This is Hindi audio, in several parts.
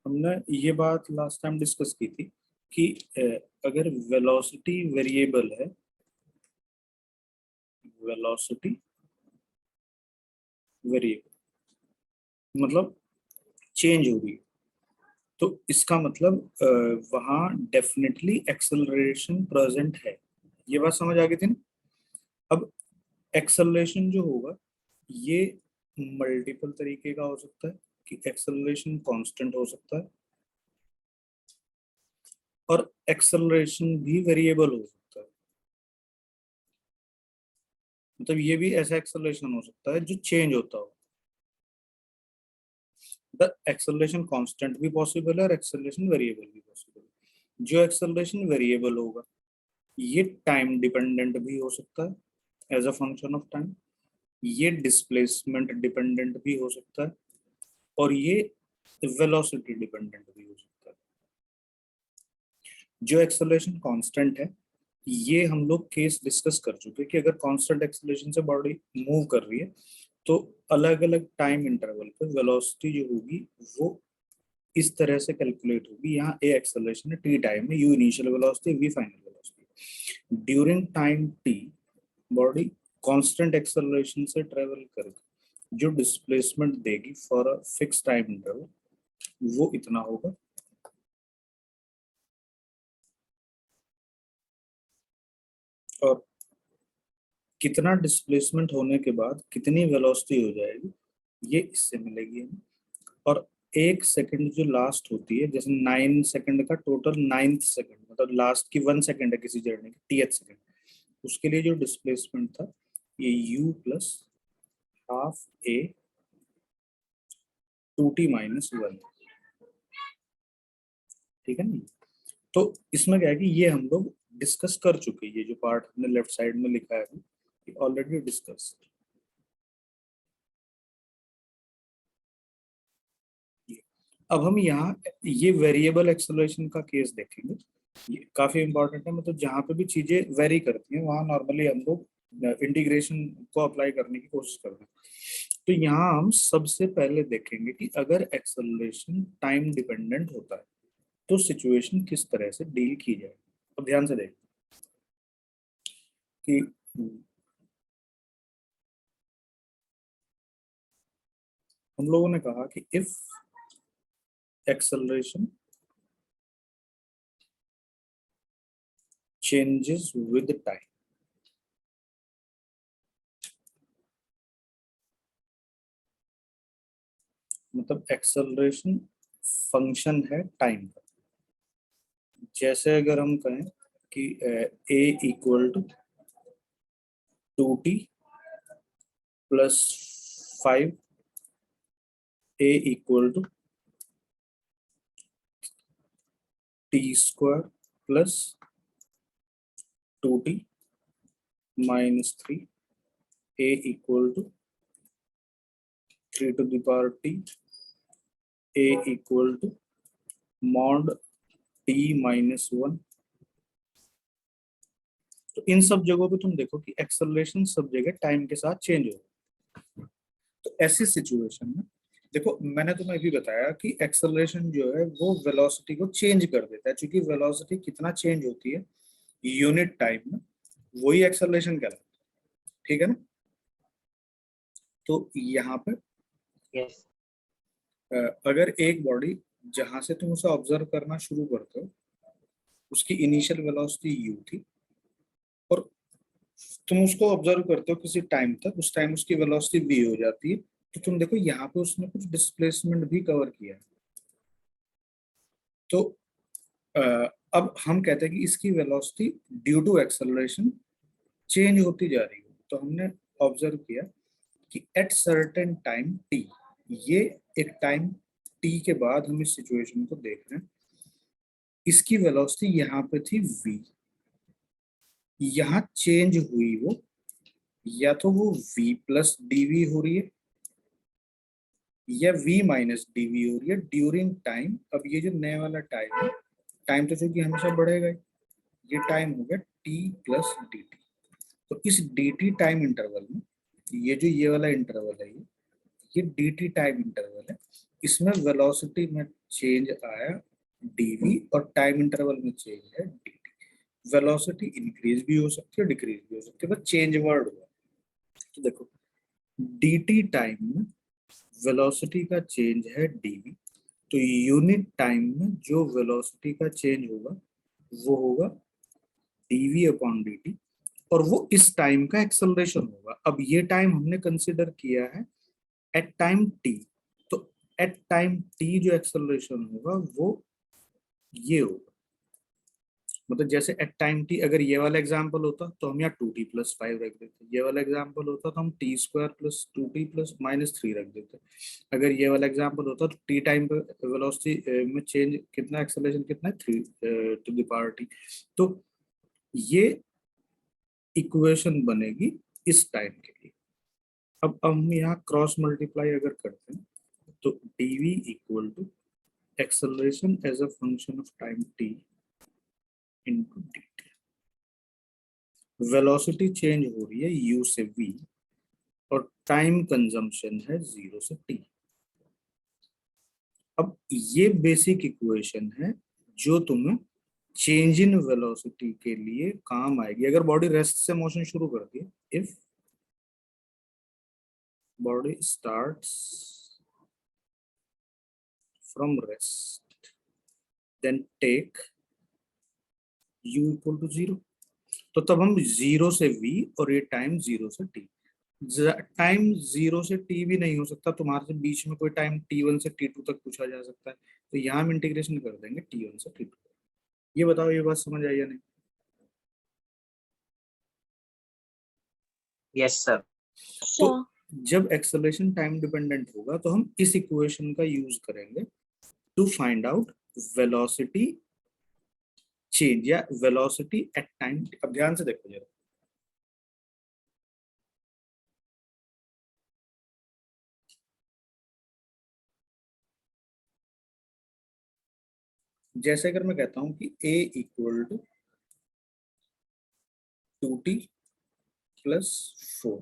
हमने ये बात लास्ट टाइम डिस्कस की थी कि अगर वेलोसिटी वेरिएबल है, वेलोसिटी वेरिएबल मतलब चेंज हो रही है, तो इसका मतलब वहां डेफिनेटली एक्सेलरेशन प्रेजेंट है। ये बात समझ आ गई थी ना। अब एक्सेलरेशन जो होगा ये मल्टीपल तरीके का हो सकता है कि एक्सेलरेशन कांस्टेंट हो सकता है और एक्सेलरेशन भी वेरिएबल हो सकता है। मतलब ये भी ऐसा एक्सेलरेशन हो सकता है जो चेंज होता हो। द एक्सेलरेशन कांस्टेंट भी पॉसिबल है और एक्सेलरेशन वेरिएबल भी पॉसिबल है। जो एक्सेलरेशन वेरिएबल होगा ये टाइम डिपेंडेंट भी हो सकता है as a function of time, ये डिस्प्लेसमेंट डिपेंडेंट भी हो सकता है और ये वेलोसिटी डिपेंडेंट भी हो सकता है। जो एक्सेलरेशन कांस्टेंट है ये हम लोग केस डिस्कस कर चुके हैं कि अगर कांस्टेंट एक्सेलरेशन से बॉडी मूव कर रही है तो अलग अलग टाइम इंटरवल पे वेलोसिटी जो होगी वो इस तरह से कैलकुलेट होगी। यहाँ ए एक्सेलरेशन है टी टाइम में, u initial velocity, v final velocity. During time t body constant acceleration से ट्रेवल करके जो डिस्प्लेसमेंट देगी for a fix time interval वो इतना होगा। और कितना डिस्प्लेसमेंट होने के बाद कितनी वेलोसिटी हो जाएगी ये इससे मिलेगी हमें। और एक सेकंड जो लास्ट होती है, जैसे 9 सेकंड का टोटल 9th सेकंड मतलब लास्ट की 1 सेकंड है किसी जर्नी की, 10th सेकंड, उसके लिए जो डिस्प्लेसमेंट था ये u प्लस हाफ ए 2t-1, ठीक है ना। तो इसमें क्या है कि ये हम लोग डिस्कस कर चुके हैं, ये जो पार्ट हमने लेफ्ट साइड में लिखा है ऑलरेडी डिस्कस। अब हम यहाँ ये वेरिएबल एक्सेलरेशन का केस देखेंगे। ये काफी इंपॉर्टेंट है, मतलब जहाँ पे भी चीजें वेरी करती हैं वहाँ नॉर्मली हम लोग इंटीग्रेशन को अप्लाई करने की कोशिश करते हैं। तो यहाँ हम सबसे पहले देखेंगे कि अगर एक्सेलरेशन टाइम डिपेंडेंट होता है तो सिचुएशन किस तरह से डील की जाए। अब ध्यान से देखें कि हम लोगों ने कहा कि if acceleration changes with time, मतलब एक्सेलरेशन फंक्शन है टाइम का। जैसे अगर हम कहें कि a equal to 2t plus 5, a equal to t² plus 2t-3, a equal to 3 to the power t, a equal to mod t-1। तो इन सब जगहों पे तुम देखो कि एक्सेलरेशन सब जगह टाइम के साथ चेंज हो। तो ऐसी सिचुएशन में देखो मैंने तुम्हें भी बताया कि एक्सेलरेशन जो है वो वेलोसिटी को चेंज कर देता है, क्योंकि वेलोसिटी कितना चेंज होती है यूनिट टाइम में वही एक्सेलरेशन कहलाता है, ठीक है ना। तो यहाँ पे यस अगर एक बॉडी जहां से तुम उसे ऑब्जर्व करना शुरू करते हो उसकी इनिशियल वेलोसिटी u थी और तुम उसको ऑब्जर्व करते हो किसी टाइम तक, उस टाइम उसकी वेलोसिटी v हो जाती है। तो तुम देखो यहाँ पे उसने कुछ डिस्प्लेसमेंट भी कवर किया है। तो अ, अब हम कहते हैं कि इसकी velocity due to acceleration change होती जा रही है। तो हमने ऑब्जर्व किया कि एट सर्टेन टाइम t, ये एक टाइम t के बाद हम इस सिचुएशन को देख रहे हैं, इसकी वेलोसिटी यहाँ पे थी v, यहाँ चेंज हुई वो, या तो वो v प्लस dv हो रही है या v माइनस dv हो रही है ड्यूरिंग टाइम। अब ये जो नया वाला टाइम है, टाइम तो चूंकि हमेशा बढ़ेगा ही, ये टाइम हो गया t प्लस dt। तो इस dt टाइम इंटरवल में ये जो ये वाला इंटरवल है ये dt टाइम इंटरवल है, इसमें वेलोसिटी मैं चेंज आया dv और टाइम इंटरवल में चेंज है dt। वेलोसिटी इंक्रीज भी हो सकती है, डिक्रीज भी हो सकती है, बस चेंज वर्ड हुआ। तो देखो dt टाइम में वेलोसिटी का चेंज है dv, तो यूनिट टाइम में जो वेलोसिटी का चेंज होगा वो होगा dv अपॉन dt, और वो इस टाइम का एक्सेलरेशन होगा। अब ये टाइम हमने कंसिडर किया है एट टाइम t, तो एट टाइम t जो एक्सेलरेशन होगा वो ये होगा, मतलब जैसे एट टाइम टी अगर ये वाला एग्जांपल होता तो हम यहाँ 2t+5 रख देते, ये वाला एग्जांपल होता तो हम t² + 2t+-3 रख देते। अगर ये वाला एग्जांपल होता तो टी टाइम पे वेलोसिटी में चेंज कितना, एक्सेलरेशन कितना है 3 to the power t। तो ये इक्वेशन बनेगी इस टाइम के लिए। अब हम यहाँ क्रॉस मल्टीप्लाई अगर करते हैं तो dv equal to acceleration as a function of time t into dt। Velocity change हो रही है u से v और टाइम कंजम्पशन है 0 से t। अब ये बेसिक इक्वेशन है जो तुम्हें चेंज इन वेलोसिटी के लिए काम आएगी अगर बॉडी रेस्ट से मोशन शुरू कर दी। If body starts from rest then take u equal to 0, तो तब हम 0 से v और ये टाइम 0 से t। टाइम 0 से t भी नहीं हो सकता, तुम्हारे से बीच में कोई टाइम t1 से t2 तक पूछा जा सकता है, तो यहाँ हम इंटीग्रेशन कर देंगे t1 से t2। ये बताओ ये बात समझ आई या नहीं? Yes sir. तो जब एक्सेलरेशन टाइम डिपेंडेंट होगा तो हम इस इक्वेशन का यूज करेंगे to find out velocity change या वेलोसिटी एट टाइम। अब ध्यान से देखो जरा, जैसे अगर मैं कहता हूं कि a इक्वल टू 2t+4,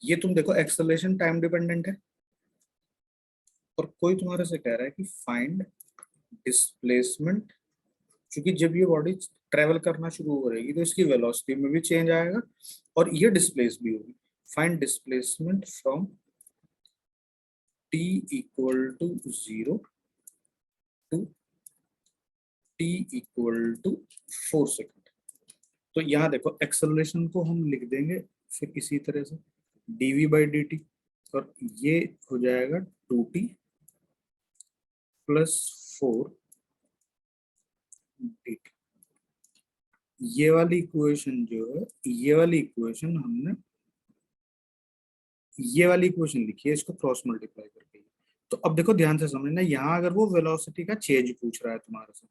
ये तुम देखो एक्सेलरेशन टाइम डिपेंडेंट है, और कोई तुम्हारे से कह रहा है कि फाइंड डिस्प्लेसमेंट, क्योंकि जब ये बॉडी ट्रेवल करना शुरू हो रहेगी तो इसकी वेलोसिटी में भी चेंज आएगा और ये डिस्प्लेस भी होगी। Find displacement from t equal to 0 to t equal to 4 second. तो यहाँ देखो एक्सेलरेशन को हम लिख देंगे फिर इसी तरह से dv/dt, और ये हो जाएगा 2t+4 dt। ये वाली इक्वेशन जो है, ये वाली इक्वेशन हमने ये वाली इक्वेशन लिखी है इसको क्रॉस मल्टीप्लाई करके। तो अब देखो ध्यान से समझना, यहाँ अगर वो वेलोसिटी का चेंज पूछ रहा है तुम्हारे से,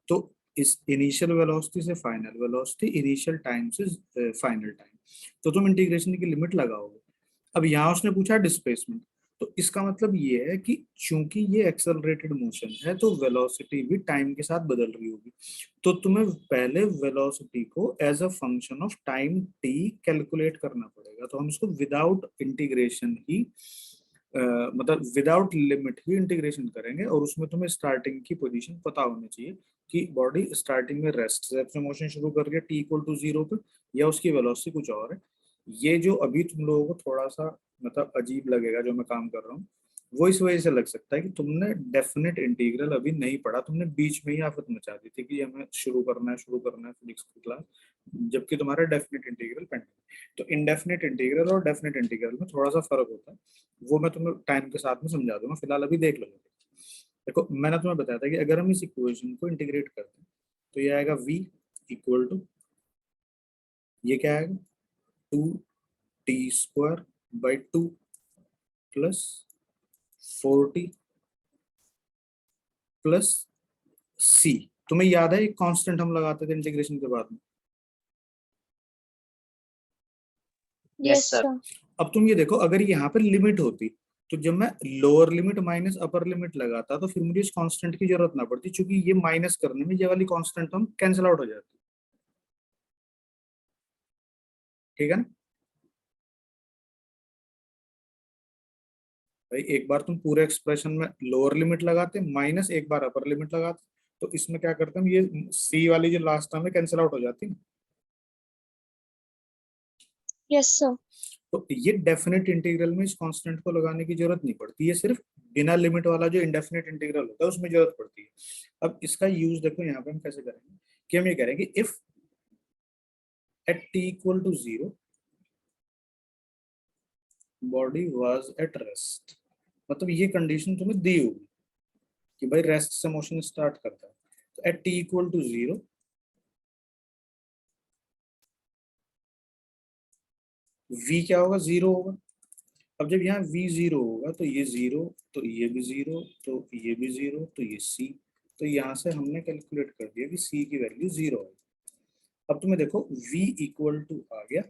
तो इस इनिशियल वेलोसिटी से फाइनल वेलोसिटी, इनिशियल टाइम से फाइनल टाइम, तो तुम इंटीग्रेशन की लिमिट लगाओगे। अब यहाँ उसने पूछा डिस्प्लेसमेंट, तो इसका मतलब ये है कि चूंकि ये एक्सेलरेटेड मोशन है तो वेलोसिटी भी टाइम के साथ बदल रही होगी, तो तुम्हें पहले वेलोसिटी को as a function of time t calculate करना पड़ेगा। तो हम इसको विदाउट इंटीग्रेशन ही मतलब विदाउट लिमिट ही इंटीग्रेशन करेंगे, और उसमें तुम्हें स्टार्टिंग की पोजीशन पता होनी चाहिए कि बॉडी स्टार्टिंग में रेस्ट से मोशन शुरू कर रही है t इक्वल टू 0 पे, या उसकी वेलोसिटी कुछ और है। ये जो अभी तुम लोगों को थोड़ा सा मतलब अजीब लगेगा जो मैं काम कर रहा हूँ, वो इस वजह से लग सकता है कि तुमने डेफिनेट इंटीग्रल अभी नहीं पढ़ा, तुमने बीच में ही आफत मचा दी थी कि हमें शुरू करना है फिजिक्स की क्लास, जबकि तुम्हारा डेफिनेट इंटीग्रल पेंडिंग। तो इनडेफिनेट इंटीग्रल और डेफिनेट इंटीग्रल में थोड़ा सा फर्क होता है, वो मैं तुम्हें टाइम के साथ में समझा दूंगा, फिलहाल अभी देख लो। देखो मैंने तुम्हें बताया था कि अगर हम इस इक्वेशन को इंटीग्रेट करते हैं तो ये आएगा v इक्वल टू, ये क्या आएगा 2t² / 2 प्लस 4t+c। तुम्हें याद है एक कांस्टेंट हम लगाते थे इंटीग्रेशन के बाद में? Yes sir. अब तुम ये देखो, अगर यहाँ पर लिमिट होती तो जब मैं lower limit minus upper limit लगाता तो फिर मुझे इस कांस्टेंट की जरूरत ना पड़ती, क्योंकि ये माइनस करने में ये वाली कांस्टेंट हम कैंसिल आउट हो जाती। ठीक है ना? भाई एक बार तुम पूरे एक्सप्रेशन में लोअर लिमिट लगाते, माइनस एक बार अपर लिमिट लगाते, तो इसमें क्या करते हैं, ये सी वाली जो लास्ट टर्म है कैंसिल आउट हो जाती है। Yes, sir. तो ये डेफिनेट इंटीग्रल में इस कांस्टेंट को लगाने की जरूरत नहीं पड़ती है, सिर्फ बिना लिमिट वाला जो इंडेफिनेट इंटीग्रल होता है उसमें जरूरत पड़ती है। अब इसका यूज देखो यहाँ पे हम कैसे करेंगे, कि हम ये करेंगे if at t equal to 0 body was at rest, मतलब ये कंडीशन तुम्हें दी होगी कि भाई रेस्ट से मोशन स्टार्ट करता है, तो at t equal to 0 v क्या होगा, 0 होगा। अब जब यहाँ v 0 होगा तो ये 0, तो ये भी 0, तो ये भी 0, तो ये c, तो यहाँ से हमने कैलकुलेट कर दिया कि c की वैल्यू 0 है। अब तुम्हें देखो v इक्वल टू आ गया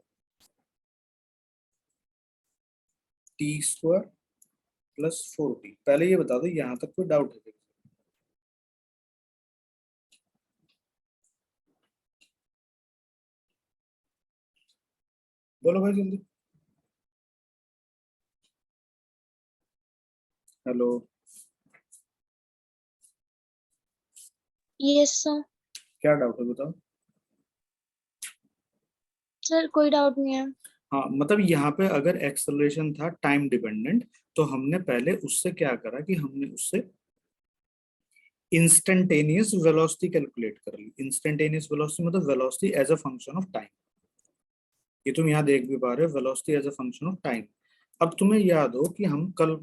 टी स्क्वायर प्लस 4t। पहले ये बता दो यहाँ तक कोई डाउट है? बोलो भाई जल्दी। हेलो। Yes, sir. क्या डाउट है बताओ। सर कोई डाउट नहीं है। हाँ मतलब यहाँ पे अगर एक्सेलरेशन था टाइम डिपेंडेंट, तो हमने पहले उससे क्या करा कि हमने उससे इंस्टेंटेनियस वेलोसिटी कैलकुलेट कर ली। इंस्टेंटेनियस वेलोसिटी मतलब velocity as a function of time. ये तुम यहाँ देख भी पा रहे हो, velocity as a function of time. अब तुम्हें याद हो कि हम कल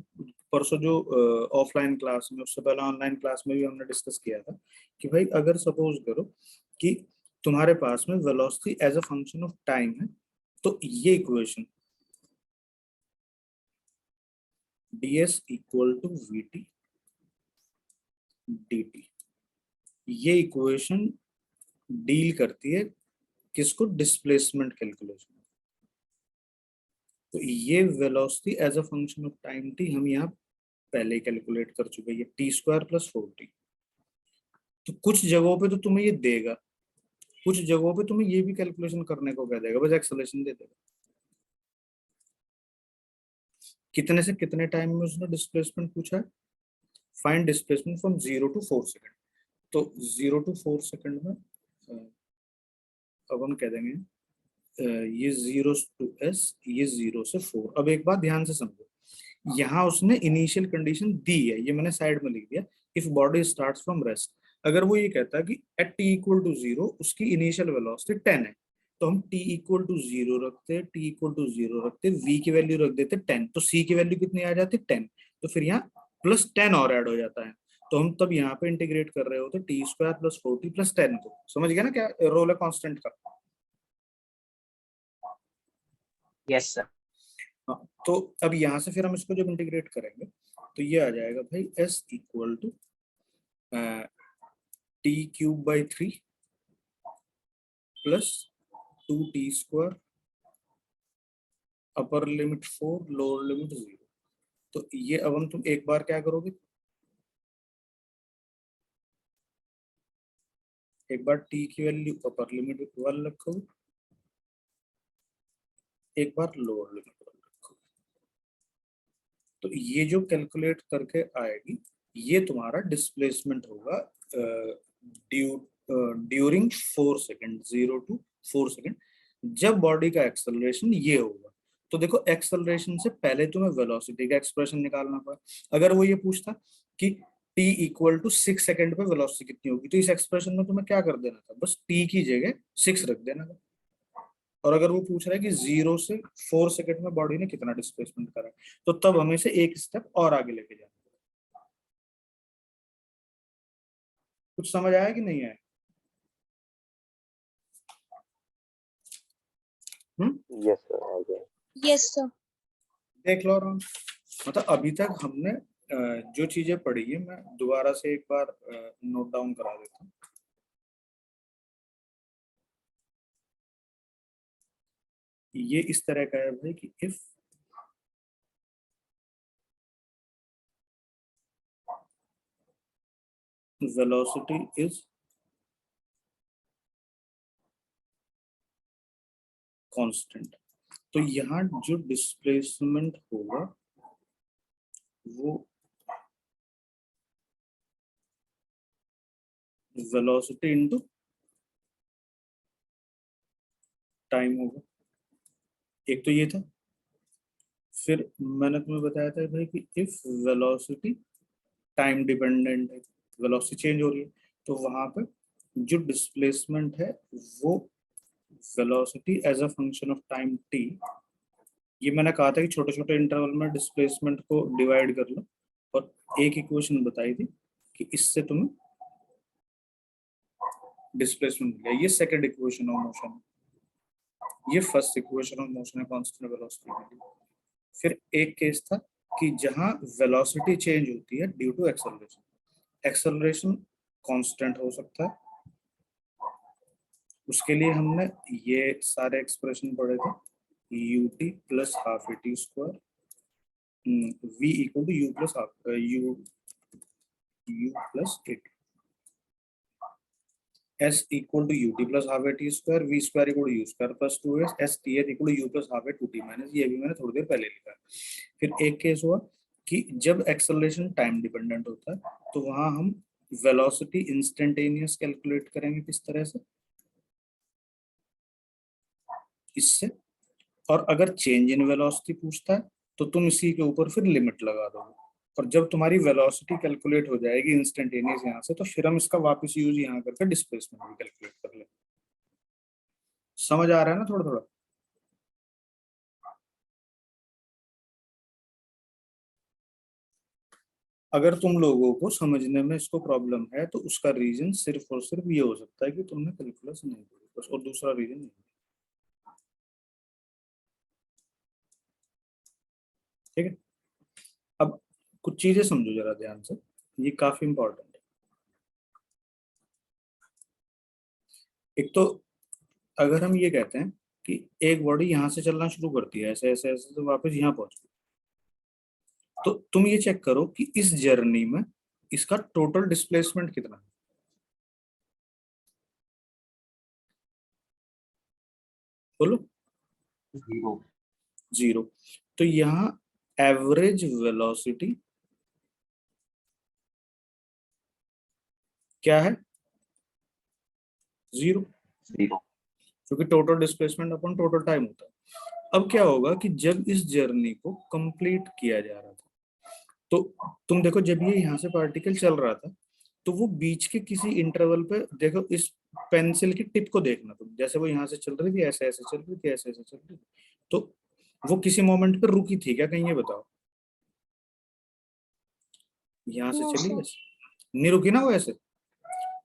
परसों जो ऑफलाइन क्लास में, उससे पहले ऑनलाइन क्लास में भी हमने डिस्कस किया था कि भाई अगर सपोज करो कि तुम्हारे पास में velocity as a function of time है, तो ये equation ds equal to vt dt, ये इक्वेशन डील करती है किसको, डिस्प्लेसमेंट कैलकुलेशन। तो ये velocity as a function of time t हम यहाँ पहले कैलकुलेट कर चुके हैं, ये टी स्क्वायर प्लस 4t। तो कुछ जगहों पे तो तुम्हें ये देगा, कुछ जगहों पे तुम्हें ये भी कैलकुलेशन करने को कह देगा, बस एक्सेलरेशन दे देगा। कितने से कितने टाइम में उसने डिस्प्लेसमेंट पूछा है, find displacement from 0 to 4 second. तो 0 to 4 सेकेंड में अब हम कह देंगे ये 0 to s, ये 0 से 4। अब एक बात ध्यान से समझो, यहाँ उसने इनिशियल कंडीशन दी है, ये मैंने साइड में लिख दिया, if body starts from rest. अगर वो ये कहता है कि एट t इक्वल टू 0 उसकी इनिशियल वेलोसिटी 10 है, तो हम t इक्वल टू 0 रखते, t इक्वल टू 0 रखते, v की वैल्यू रख देते 10, तो c की वैल्यू कितनी आ जाती 10, तो फिर यहाँ प्लस 10 और ऐड हो जाता है। तो हम तब यहाँ पे इंटीग्रेट कर रहे होते T square plus 4t plus 10 को। समझ गया ना क्या रोल है कांस्टेंट का? Yes sir. हाँ, तो अब यहाँ से फिर हम इसको जब इंटीग्रेट करेंगे तो ये आ जाएगा भाई s equal to t³/3 plus 2t² upper limit 4 lower limit 0। तो ये अब हम तुम एक बार क्या करोगे, एक बार t की वैल्यू अपर लिमिट 1 रखोगे, एक बार लोअर लिमिट 1 रखोगे, तो ये जो कैलकुलेट करके आएगी ये तुम्हारा डिस्प्लेसमेंट होगा ड्यूरिंग 4 सेकेंड, 0 to 4 सेकेंड, जब बॉडी का एक्सेलरेशन ये होगा। तो देखो एक्सेलरेशन से पहले तुम्हें वेलोसिटी का एक्सप्रेशन निकालना पड़ा। अगर वो ये पूछता कि t इक्वल टू 6 सेकेंड पे वेलोसिटी कितनी होगी, तो इस एक्सप्रेशन में तुम्हें क्या कर देना था, बस t की जगह 6 रख देना था। और अगर वो पूछ रहा है कि 0 से 4 सेकेंड में बॉडी ने कितना डिस्प्लेसमेंट करा, तो तब हमें से एक स्टेप और आगे लेके जाना। कुछ समझ आया कि नहीं आया? यस सर आ गया। Yes, sir. देख लो आराम से। मतलब अभी तक हमने जो चीजें पढ़ी है मैं दोबारा से एक बार नोट डाउन करा देता हूँ। ये इस तरह का है भाई कि इफ वेलोसिटी इज कांस्टेंट, तो यहाँ जो डिस्प्लेसमेंट होगा वो वेलोसिटी इनटू टाइम होगा। एक तो ये था। फिर मैंने तुम्हें बताया था भाई कि इफ वेलोसिटी टाइम डिपेंडेंट है, वेलोसिटी चेंज हो रही है, तो वहां पे जो डिस्प्लेसमेंट है वो velocity as a function of time t, ये मैंने कहा था कि छोटे छोटे इंटरवल में डिस्प्लेसमेंट को डिवाइड कर लो, और एक इक्वेशन बताई थी कि इससे तुम्हें डिस्प्लेसमेंट मिलेगा। ये सेकंड इक्वेशन ऑफ मोशन, ये फर्स्ट इक्वेशन ऑफ मोशन है कांस्टेंट वेलोसिटी के लिए। फिर एक केस था कि जहां वेलोसिटी चेंज होती है due to acceleration, acceleration constant हो सकता है, उसके लिए हमने ये सारे एक्सप्रेशन पढ़े थे, ut plus half a t square, v equal to u plus half u plus a t, s equal to ut plus half a t square, v square equal to u square plus 2s, s t h equal to u plus half a 2t minus, ये भी मैंने थोड़ी देर पहले लिखा है। फिर एक केस हुआ कि जब एक्सेलरेशन टाइम डिपेंडेंट होता है तो वहां हम वेलोसिटी इंस्टेंटेनियस कैलकुलेट करेंगे किस तरह से, इससे। और अगर चेंज इन वेलोसिटी पूछता है तो तुम इसी के ऊपर फिर लिमिट लगा दोगे, और जब तुम्हारी वेलोसिटी कैलकुलेट हो जाएगी इंस्टेंटेनियस यहाँ से, तो फिर हम इसका वापस यूज यहाँ करके डिस्प्लेसमेंट भी कैलकुलेट कर लेंगे। समझ आ रहा है ना थोड़ा थोड़ा? अगर तुम लोगों को समझने में इसको प्रॉब्लम है तो उसका रीजन सिर्फ और सिर्फ ये हो सकता है कि तुमने कैलकुलस नहीं पढ़ी, बस, और दूसरा रीजन नहीं। ठीक है, अब कुछ चीजें समझो जरा ध्यान से, ये काफी इंपॉर्टेंट है। एक तो अगर हम ये कहते हैं कि एक बॉडी यहां से चलना शुरू करती है ऐसे ऐसे ऐसे, तो वापस यहाँ पहुंच गई, तो तुम ये चेक करो कि इस जर्नी में इसका टोटल डिस्प्लेसमेंट कितना है। बोलो। 0. 0। तो यहाँ एवरेज वेलोसिटी क्या है? 0, 0. क्योंकि टोटल डिस्प्लेसमेंट अपन टोटल टाइम होता है। अब क्या होगा कि जब इस जर्नी को कंप्लीट किया जा रहा था, तो तुम देखो जब ये यहाँ से पार्टिकल चल रहा था तो वो बीच के किसी इंटरवल पे देखो, इस पेंसिल की टिप को देखना तुम, जैसे वो यहाँ से चल रही थी ऐसे ऐसे चल रही थी, ऐसे ऐसे चल रही थी, तो वो किसी मोमेंट पे रुकी थी क्या, कहीं ये बताओ? यहाँ से No, चली sir. ऐसे, नहीं रुकी ना वो ऐसे,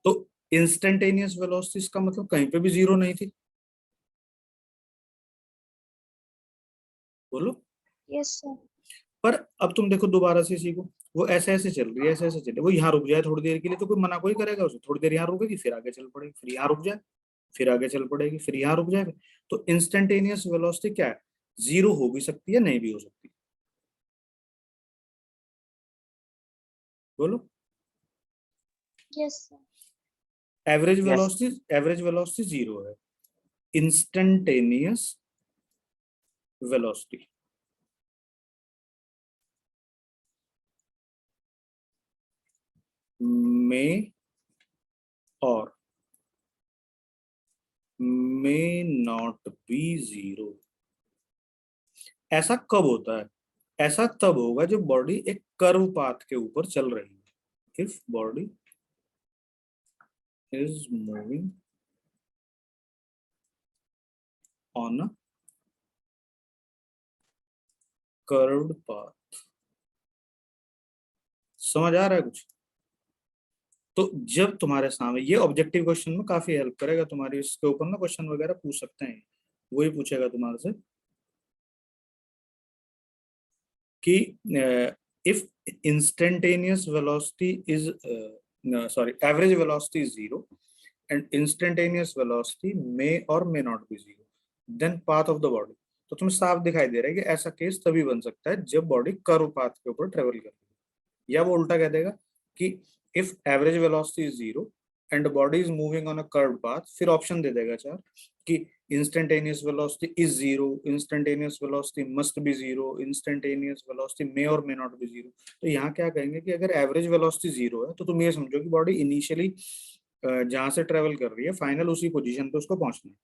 तो इंस्टेंटेनियस वेलोसिटी इसका मतलब कहीं पे भी 0 नहीं थी। बोलो। Yes, sir. पर अब तुम देखो दोबारा से सीखो, वो ऐसे ऐसे चल रही है, ऐसे ऐसे चल रही है, वो यहाँ रुक जाए थोड़ी देर के लिए तो कोई मना कोई करेगा उसे, थोड़ी देर यहाँ रुकेगी फिर आगे चल पड़ेगी, फिर यहाँ रुक जाए फिर आगे चल पड़ेगी, फिर यहाँ रुक जाएगा। तो इंस्टेंटेनियस वेलोसिटी क्या है? 0 हो भी सकती है, नहीं भी हो सकती। बोलो। Yes, sir. Yes. Average velocity 0 है। इंस्टेंटेनियस वेलोसिटी में और may not be 0। ऐसा कब होता है? ऐसा तब होगा जब बॉडी एक कर्व पाथ के ऊपर चल रही है। If body is moving on a curved path. समझ आ रहा है कुछ? तो जब तुम्हारे सामने ये ऑब्जेक्टिव क्वेश्चन में काफी हेल्प करेगा तुम्हारी, इसके ऊपर ना क्वेश्चन वगैरह पूछ सकते हैं, वही पूछेगा तुम्हारे से कि if instantaneous velocity is sorry average velocity is 0 and instantaneous velocity may or may not be 0, then path of the body। तो तुम्हें साफ दिखाई दे रहा है कि ऐसा केस तभी बन सकता है जब बॉडी कर्व पाथ के ऊपर ट्रेवल कर रही है। या वो उल्टा कह देगा कि if average velocity is 0 and body is moving on a curve path, फिर ऑप्शन दे देगा चार कि instantaneous velocity is zero, instantaneous velocity must be zero, instantaneous velocity may और मे नॉट बी जीरो। तो यहाँ क्या कहेंगे कि अगर एवरेज वेलोसिटी जीरो है तो तुम ये समझो कि बॉडी इनिशियली जहां से ट्रेवल कर रही है फाइनल उसी पोजीशन पे उसको पहुंचना है,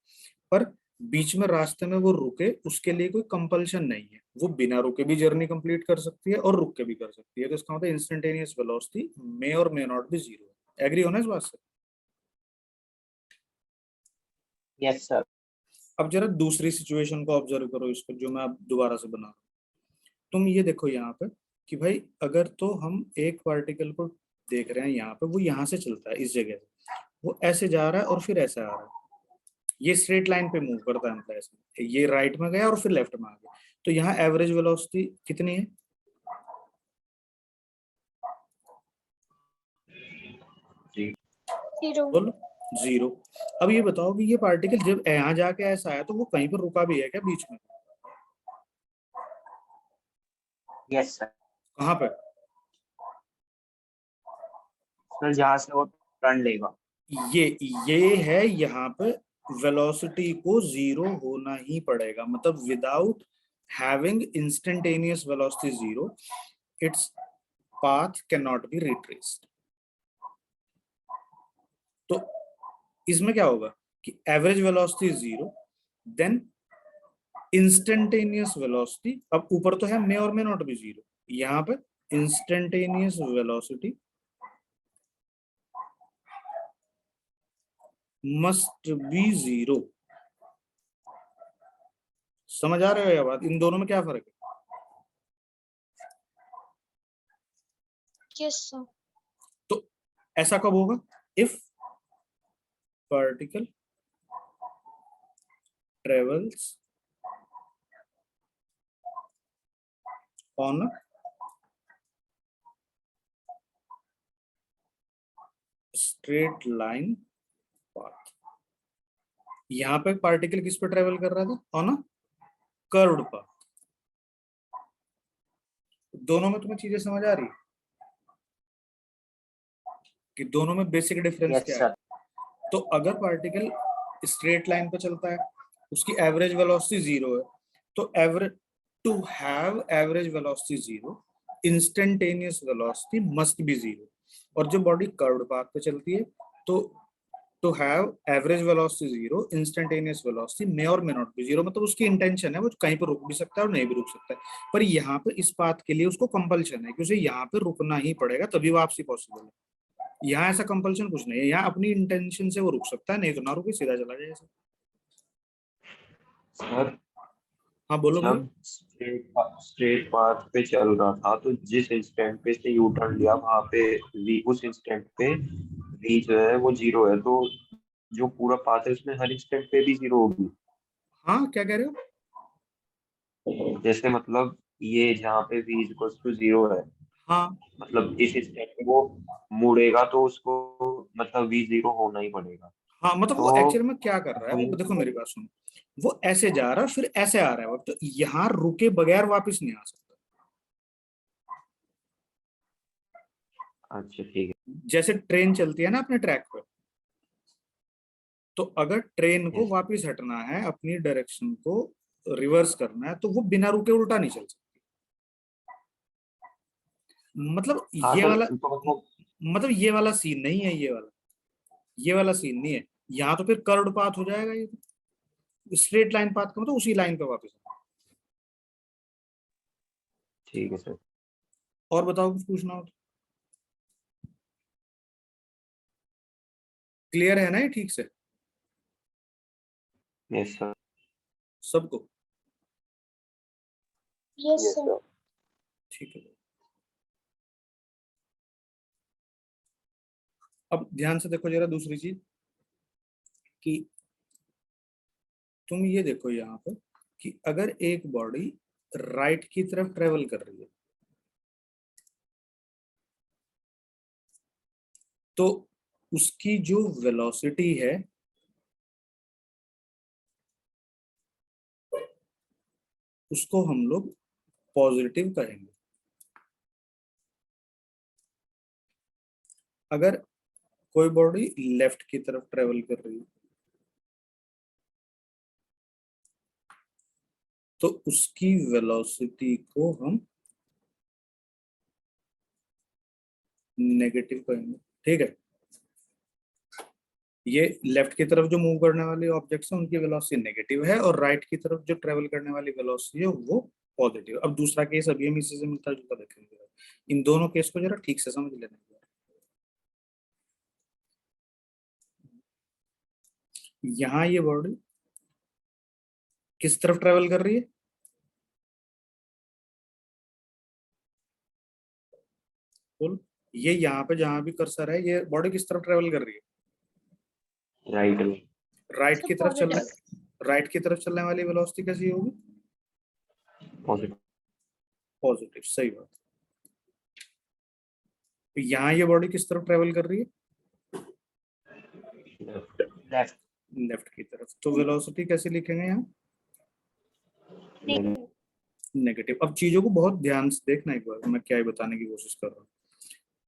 पर बीच में रास्ते में वो रुके उसके लिए कोई कंपल्शन नहीं है, वो बिना रुके भी जर्नी कंप्लीट कर सकती है और रुक के भी कर सकती है। तो इसका मतलब इंस्टेंटेनियस वेलोसिटी मे और may not be zero. Agree होना इस बात से? Yes sir. अब जरा दूसरी सिचुएशन को ऑब्जर्व करो, इसको जो मैं अब दोबारा से बना रहा हूं। तुम ये देखो यहाँ पे कि भाई अगर तो हम एक पार्टिकल को देख रहे हैं यहाँ पे, वो यहाँ से चलता है इस जगह से, वो ऐसे जा रहा है और फिर ऐसे आ रहा है, ये स्ट्रेट लाइन पे मूव करता है, मतलब ऐसे ये राइट में गया और फिर लेफ्ट में आ गया। तो यहाँ एवरेज वेलोसिटी कितनी है? Zero. बोलो। जीरो। अब ये बताओ कि ये पार्टिकल जब यहाँ जाके ऐसा आया तो वो कहीं पर रुका भी है क्या बीच में? Yes sir. कहाँ पे? सर जहाँ से वो टर्न लेगा। ये है यहाँ पे, वेलोसिटी को जीरो होना ही पड़ेगा, मतलब without having instantaneous velocity zero its path can not be retraced. तो इसमें क्या होगा कि average velocity zero, then instantaneous velocity, अब ऊपर तो है मे और मे नॉट बी जीरो, यहाँ पे instantaneous velocity must be zero. समझ आ रहे हो ये बात? इन दोनों में क्या फर्क है? Yes, sir. तो ऐसा कब होगा? If particle travels on a straight line path। यहाँ पे पार्टिकल किस पे ट्रेवल कर रहा था? On a curved path. दोनों में तुम्हें चीजें समझ आ रही है कि दोनों में बेसिक डिफरेंस क्या यस है? सर। तो अगर पार्टिकल स्ट्रेट लाइन पे चलता है, उसकी एवरेज वेलोसिटी जीरो है, तो average to have average velocity zero instantaneous velocity must be zero. और जब बॉडी कर्व्ड पाथ पे चलती है तो to have average velocity zero instantaneous velocity may और मे नॉट बी जीरो, मतलब उसकी इंटेंशन है वो कहीं पर रुक भी सकता है और नहीं भी रुक सकता है, पर यहाँ पे इस पाथ के लिए उसको कंपल्शन है कि उसे यहाँ पे रुकना ही पड़ेगा तभी वापसी पॉसिबल है। यहाँ ऐसा कंपल्शन कुछ नहीं है, यहाँ अपनी इंटेंशन से वो रुक सकता है, नहीं तो ना रुके सीधा चला जाए ऐसा। सर हाँ बोलो भैया। जब स्ट्रेट पाथ पे चल रहा था तो जिस इंस्टेंट पे से यू टर्न लिया वहां पे v, उस इंस्टेंट पे v जो है वो जीरो है, तो जो पूरा पाथ है उसमें हर इंस्टेंट पे भी जीरो होगी। हाँ क्या कह रहे हो? जैसे मतलब ये जहाँ पे v इक्वल्स टू जीरो है, हाँ मतलब इस इंस्टेंट पे वो मुड़ेगा तो उसको मतलब v जीरो होना ही पड़ेगा। हाँ, मतलब वो तो एक्चुअल में क्या कर रहा है, वो देखो मेरी बात सुनो, वो ऐसे जा रहा है फिर ऐसे आ रहा है, वो तो यहाँ रुके बगैर वापस नहीं आ सकता। अच्छा ठीक जैसे ट्रेन चलती है ना अपने ट्रैक पे, तो अगर ट्रेन है। को यस। वापस हटना है, अपनी डायरेक्शन को रिवर्स करना है, तो वो बिना रुके उल्टा नहीं चल सकती। मतलब हाँ ये सर वाला, तो मतलब मतलब ये वाला सीन नहीं है, ये वाला सीन नहीं है। यहाँ तो फिर कर्व्ड पाथ हो जाएगा, ये तो स्ट्रेट लाइन पाथ का मतलब उसी लाइन पे वापस आना। ठीक है सर। और बताओ कुछ पूछना हो तो? क्लियर है ना ये ठीक से यस सर। सबको? Yes, Yes, sir. sir. ठीक है। अब ध्यान से देखो जरा दूसरी चीज कि तुम ये देखो यहाँ पे कि अगर एक बॉडी राइट की तरफ ट्रेवल कर रही है तो उसकी जो वेलोसिटी है उसको हम लोग पॉजिटिव कहेंगे। अगर कोई बॉडी लेफ्ट की तरफ ट्रेवल कर रही है तो उसकी वेलोसिटी को हम नेगेटिव कहेंगे, ठीक है। ये लेफ्ट की तरफ जो मूव करने वाले ऑब्जेक्ट्स हैं उनकी वेलोसिटी नेगेटिव है, और राइट की तरफ जो ट्रेवल करने वाली वेलोसिटी है वो पॉजिटिव। अब दूसरा केस अभी हम इसी से मिलता जुलता देखेंगे। इन दोनों केस को जरा ठीक से समझ लेना। यहाँ ये बॉडी किस तरफ ट्रेवल कर रही है? बोल, ये यहाँ पे जहां भी कर्सर है ये बॉडी किस तरफ ट्रेवल कर रही है? राइट में। राइट So की तरफ चल positive. राइट की तरफ चलने वाली वेलोसिटी कैसी होगी? पॉजिटिव। पॉजिटिव, सही बात। तो यहाँ ये बॉडी किस तरफ ट्रेवल कर रही है? लेफ्ट। लेफ्ट। लेफ्ट की तरफ। तो वेलोसिटी कैसे लिखेंगे यहाँ? Negative. नेगेटिव। अब चीजों को बहुत ध्यान से देखना एक बार, मैं क्या ही बताने की कोशिश कर रहा हूँ।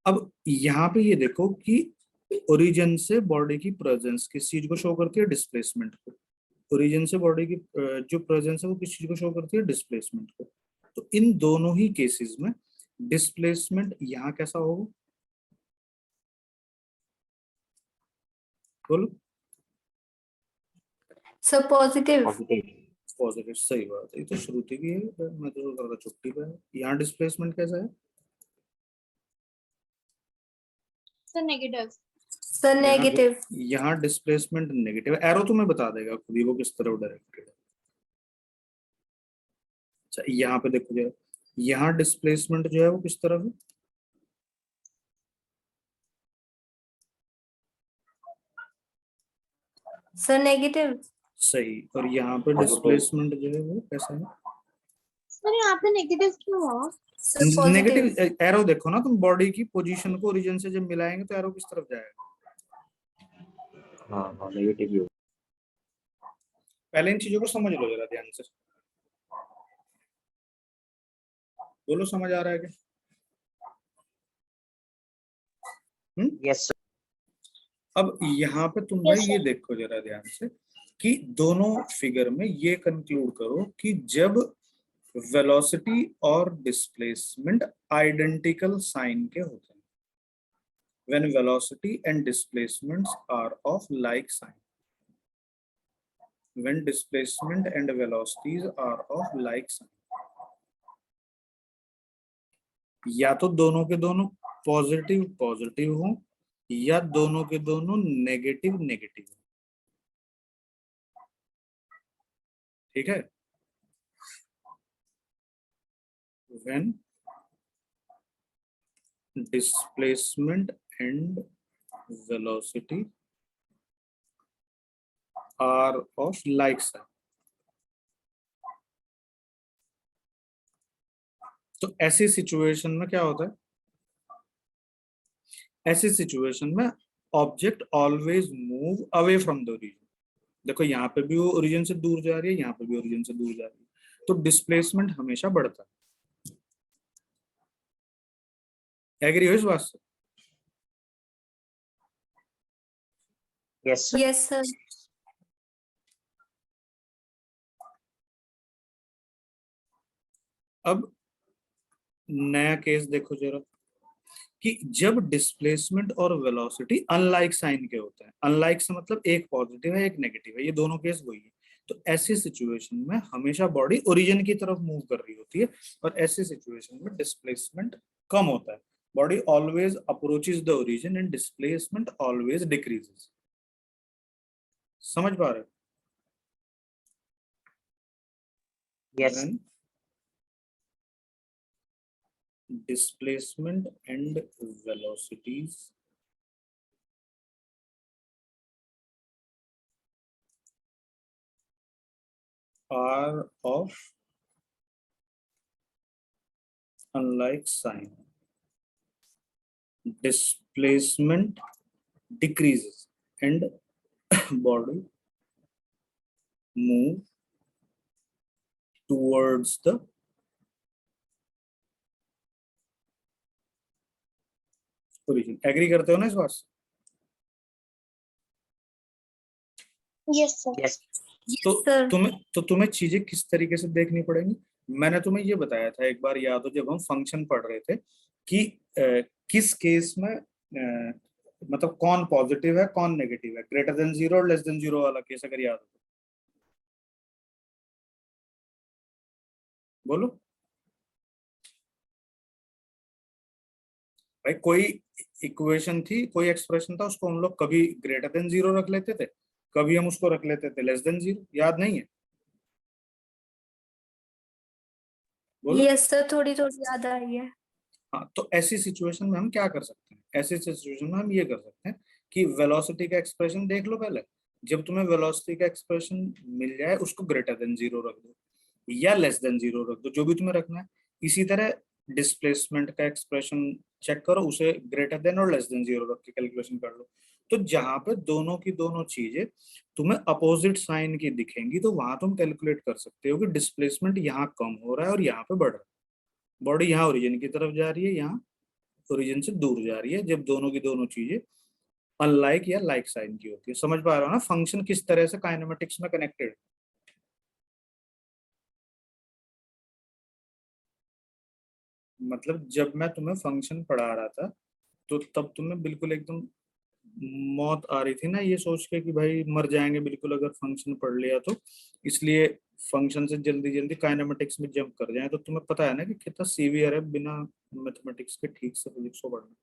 अब यहाँ पे ये देखो कि ओरिजिन से बॉडी की प्रेजेंस किस चीज को शो करती है? डिस्प्लेसमेंट को। ओरिजिन से बॉडी की जो प्रेजेंस है वो किस चीज को शो करती है? डिस्प्लेसमेंट को। तो इन दोनों ही केसेस में डिस्प्लेसमेंट यहाँ कैसा होगा? बोलो। Sir positive. पॉजिटिव। पॉजिटिव, सही बात है। ये तो श्रुति की है, मैं तो कर रहा छुट्टी पे है। यहाँ डिस्प्लेसमेंट कैसा है? So negative. Sir negative. यहाँ डिस्प्लेसमेंट नेगेटिव। एरो तुम्हें बता देगा खुद ही वो किस तरफ डायरेक्टेड है। अच्छा, यहाँ पे देखो जरा, यहाँ डिस्प्लेसमेंट जो है वो किस तरफ है? Sir negative. सही। और यहाँ पे डिस्प्लेसमेंट जो है वो कैसा है? सर यहाँ पे नेगेटिव क्यों हुआ? Sir positive. नेगेटिव। एरो देखो ना तुम, बॉडी की पोजीशन को ओरिजिन से जब मिलाएंगे तो एरो किस तरफ जाएगा? हाँ हाँ नेगेटिव ही पहले इन चीजों को समझ लो जरा ध्यान से। बोलो, समझ आ रहा है क्या? Yes sir. अब यहाँ पे तुम भाई ये देखो जरा ध्यान से कि दोनों फिगर में ये कंक्लूड करो कि जब वेलोसिटी और डिस्प्लेसमेंट आइडेंटिकल साइन के होते हैं, when velocity and displacements are of like sign, when displacement and velocities are of like sign, या तो दोनों के दोनों पॉजिटिव पॉजिटिव हो या दोनों के दोनों नेगेटिव नेगेटिव हो, ठीक है। when displacement and velocity are of like sign, तो ऐसी सिचुएशन में क्या होता है? ऐसी सिचुएशन में object always move away from the origin. देखो यहाँ पे भी वो ओरिजिन से दूर जा रही है, यहाँ पे भी ओरिजिन से दूर जा रही है, तो डिस्प्लेसमेंट हमेशा बढ़ता है। एग्री हो इस बात से? Yes sir. Yes sir. अब नया केस देखो जरा कि जब डिस्प्लेसमेंट और वेलोसिटी अनलाइक साइन के होते हैं। अनलाइक से मतलब एक पॉजिटिव है एक नेगेटिव है, ये दोनों केस वही है। तो ऐसी सिचुएशन में हमेशा बॉडी ओरिजिन की तरफ मूव कर रही होती है, और ऐसी सिचुएशन में डिस्प्लेसमेंट कम होता है। Body always approaches the origin and displacement always decreases. समझ पा रहे हो? Yes displacement and velocities are of unlike sign, displacement decreases and body move towards the origin। Agree करते हो ना इस बात से? Yes sir. यस सर तो तुम्हें चीजें किस तरीके से देखनी पड़ेंगी। मैंने तुम्हें ये बताया था एक बार, याद हो जब हम फंक्शन पढ़ रहे थे कि किस केस में मतलब कौन पॉजिटिव है कौन नेगेटिव है, ग्रेटर देन जीरो और लेस देन जीरो वाला केस अगर याद हो तो। बोलो भाई, कोई इक्वेशन थी, कोई एक्सप्रेशन था, उसको हम लोग कभी ग्रेटर देन जीरो रख लेते थे, कभी हम उसको रख लेते थे लेस देन जीरो, याद नहीं है? बोलो। यस सर, थोड़ी थोड़ी याद आ रही है। हाँ, तो ऐसी सिचुएशन में हम क्या कर सकते हैं, ऐसी सिचुएशन में हम ये कर सकते हैं कि वेलोसिटी का एक्सप्रेशन देख लो पहले। जब तुम्हें वेलोसिटी का एक्सप्रेशन मिल जाए उसको ग्रेटर देन जीरो रख दो या लेस देन जीरो रख दो, जो भी तुम्हें रखना है। इसी तरह डिस्प्लेसमेंट का एक्सप्रेशन चेक करो, उसे ग्रेटर देन और लेस देन जीरो रख के कैलकुलेशन कर लो। तो जहां पे दोनों की दोनों चीजें तुम्हें अपोजिट साइन की दिखेंगी तो वहां तुम कैलकुलेट कर सकते हो कि डिस्प्लेसमेंट यहाँ कम हो रहा है और यहाँ पे बढ़ रहा है। बॉडी यहाँ ओरिजिन की तरफ जा रही है, यहाँ ओरिजिन से दूर जा रही है, जब दोनों की दोनों चीजें अनलाइक या लाइक साइन की होती है। समझ पा रहे हो ना फंक्शन किस तरह से काइनेमेटिक्स में कनेक्टेड। मतलब जब मैं तुम्हें फंक्शन पढ़ा रहा था तो तब तुम्हें बिल्कुल एकदम मौत आ रही थी ना, ये सोच के कि भाई मर जाएंगे बिल्कुल अगर फंक्शन पढ़ लिया तो, इसलिए फंक्शन से जल्दी जल्दी काइनेमेटिक्स में जंप कर जाए। तो तुम्हें पता है ना कि कितना सीवियर है बिना मैथमेटिक्स के ठीक से फिजिक्स को पढ़ना।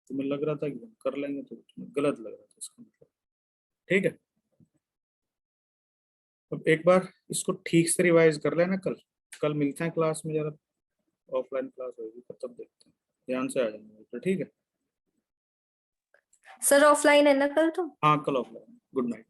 तुम्हें लग रहा था कि हम कर लेंगे तो तुम्हें गलत लग रहा था इसका मतलब। ठीक है, अब एक बार इसको ठीक से रिवाइज कर लेना। कल कल मिलते हैं क्लास में, जरा ऑफलाइन क्लास होगी तब देखते हैं, ध्यान से आ जाएंगे तो ठीक है। सर ऑफलाइन है ना कल तो? हाँ कल ऑफलाइन। Good night.